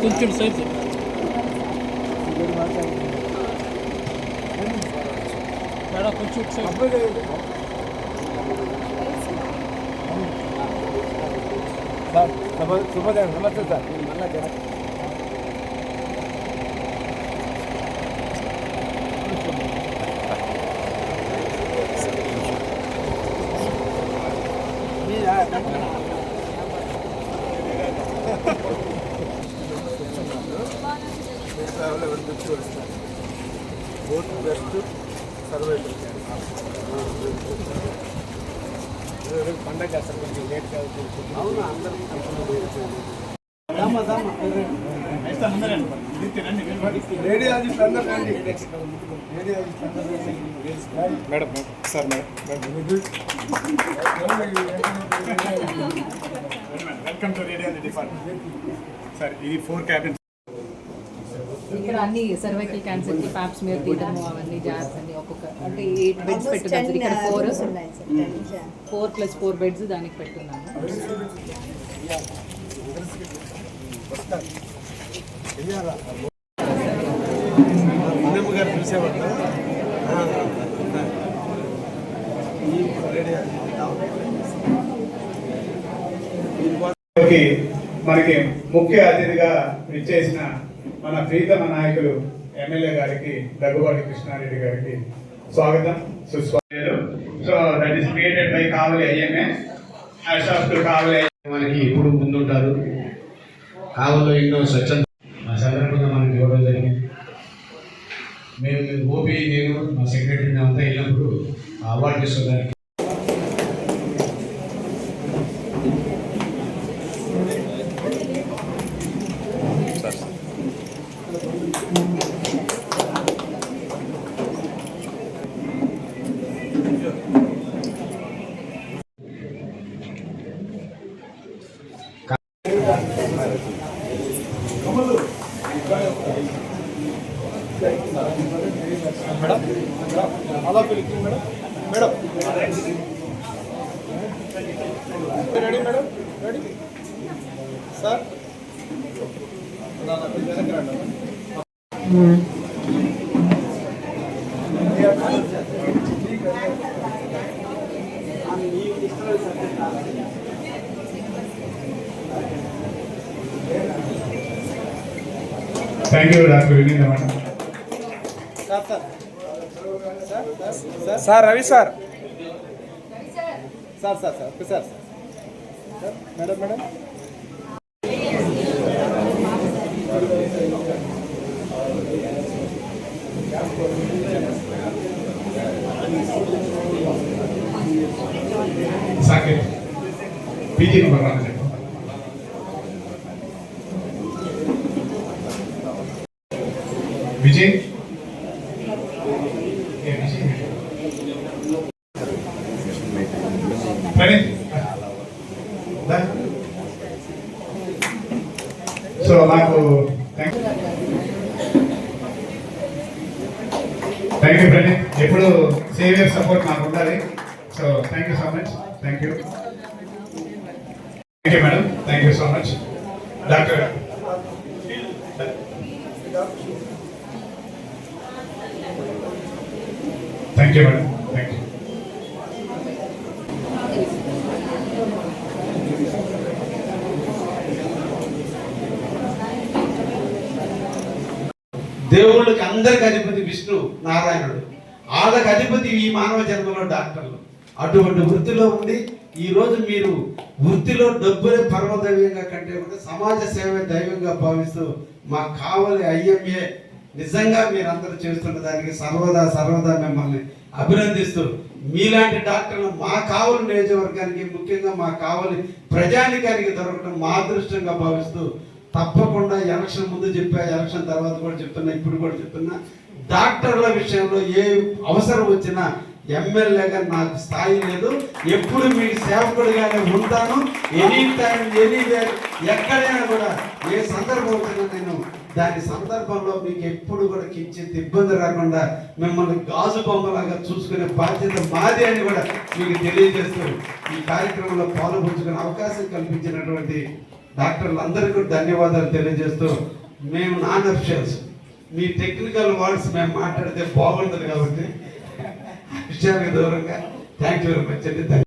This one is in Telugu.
కొంచెం సైడ్ మేడం కొంచెం సైడ్ సార్ శుభోదయం. నమస్తే సార్. మళ్ళా బోత్ బెస్ట్ సర్వైవల్ పండగ అసలు కొంచెం లేట్గా అవును అందరూ రేడియాలజిస్ట్ అందరూ రండి. రేడియాలజిస్ట్ అందరూ madam sir welcome to radiology department sir. ఇది 4 క్యాబిన్స్ ఇక్కడ అన్ని సర్వైకల్ క్యాన్సర్ కి పాప్స్ మీద తీయడము అవన్నీ జార్స్ అన్ని ఒక్కొక్క అంటే 8 బెడ్స్ పెట్టున్నాం. ఇక్కడ 4+4 బెడ్స్ దానికి పెట్టున్నాము. గారు చూసేవాళ్ళు మనకి ముఖ్య అతిథిగా ఇచ్చేసిన మన ప్రీతమ నాయకులు ఎమ్మెల్యే గారికి దగ్గుబాటి కృష్ణారెడ్డి గారికి స్వాగతం సుస్వాగతం. So that is created by Kavali IMA కావలి. మనకి ఇప్పుడు ముందుంటారు. కావలిలో ఎన్నో స్వచ్ఛంద ఆ సందర్భంగా మనకి ఇవ్వడం జరిగింది. మేము ఓపీ నేను మా సెక్రటరీని అంతా వెళ్ళినప్పుడు అవార్డు తీసుకోవడానికి ready madam ready sir. Thank you doctor Vinindra madam. Sir Ravi sir sir sir sir okay sir sir madam madam Saketh PG number రాని చెప్పు. విజయ్ సో నాకు థ్యాంక్ యూ ప్రణీత్. ఎప్పుడు సేవియర్ సపోర్ట్ నాకు ఉండాలి. So thank you so much. Thank you madam. Thank you so much doctor. Thank you madam. Thank you. దేవుళ్ళకి అందరికి అధిపతి విష్ణు నారాయణుడు, వాళ్ళకి అధిపతి ఈ మానవ జన్మలో డాక్టర్లు. అటువంటి వృత్తిలో ఉండి ఈరోజు మీరు వృత్తిలో డబ్బులే పరమదైవంగా కంటే కూడా సమాజ సేవ దైవంగా భావిస్తూ మా కావలి ఐఎంఏ నిజంగా మీరందరూ చేస్తున్న దానికి సర్వదా మిమ్మల్ని అభినందిస్తూ మీలాంటి డాక్టర్లు మా కావలి నియోజకవర్గానికి ముఖ్యంగా మా కావలి ప్రజానికానికి దొరకడం మా అదృష్టంగా భావిస్తూ తప్పకుండా ఎలక్షన్ ముందు చెప్పా, ఎలక్షన్ తర్వాత కూడా చెప్తున్నా, ఇప్పుడు కూడా చెప్తున్నా, డాక్టర్ల విషయంలో ఏ అవసరం వచ్చినా ఎమ్మెల్యేగా నాకు స్థాయి లేదు. ఎప్పుడు మీ సేవకుడిగానే ఉంటాను. ఎనీ టైం ఎనీవేర్ ఎక్కడైనా కూడా ఏ సందర్భం వచ్చినా నేను దాని సందర్భంలో మీకు ఎప్పుడు కూడా కించిత్ ఇబ్బంది రాకుండా మిమ్మల్ని గాజు బొమ్మలాగా చూసుకునే బాధ్యత మాది అని కూడా మీకు తెలియజేస్తూ ఈ కార్యక్రమంలో పాల్గొంచుకునే అవకాశం కల్పించినటువంటి డాక్టర్లందరికీ కూడా ధన్యవాదాలు తెలియజేస్తూ, మేము నాన్ అఫిషియల్స్, మీ టెక్నికల్ వర్డ్స్ మేము మాట్లాడితే బాగుంటుంది కాబట్టి విషయానికి దూరంగా థ్యాంక్ యూ వెరీ మచ్ అండి.